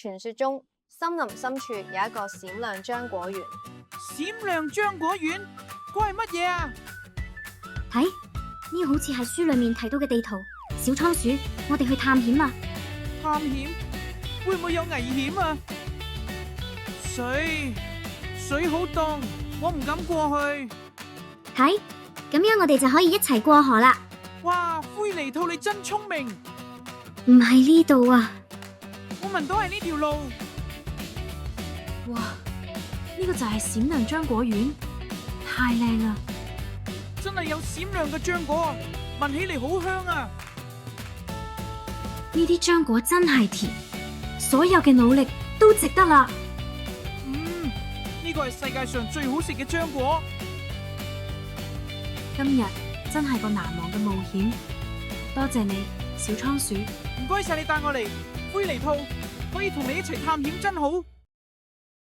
傳說中，森林深處有一個閃亮漿果園。閃亮漿果園，嗰係乜嘢啊？睇，呢個好似係書裏面提到嘅地圖。小倉鼠，我哋去探險啊！探險？會唔會有危險啊？水好凍，我唔敢過去。睇，咁樣我哋就可以一齊過河啦。哇，灰狸兔你真聰明。唔係呢度啊，我聞到係呢條路。哇，呢個就係閃亮漿果園，太靚啦！真係有閃亮嘅漿果，聞起嚟好香啊！呢啲漿果真係甜，所有嘅努力都值得啦。呢個係世界上最好食嘅漿果。今日真係個難忘嘅冒險，多謝你，小倉鼠。唔該晒你帶我嚟，灰狸兔可以同你一齊探險真好。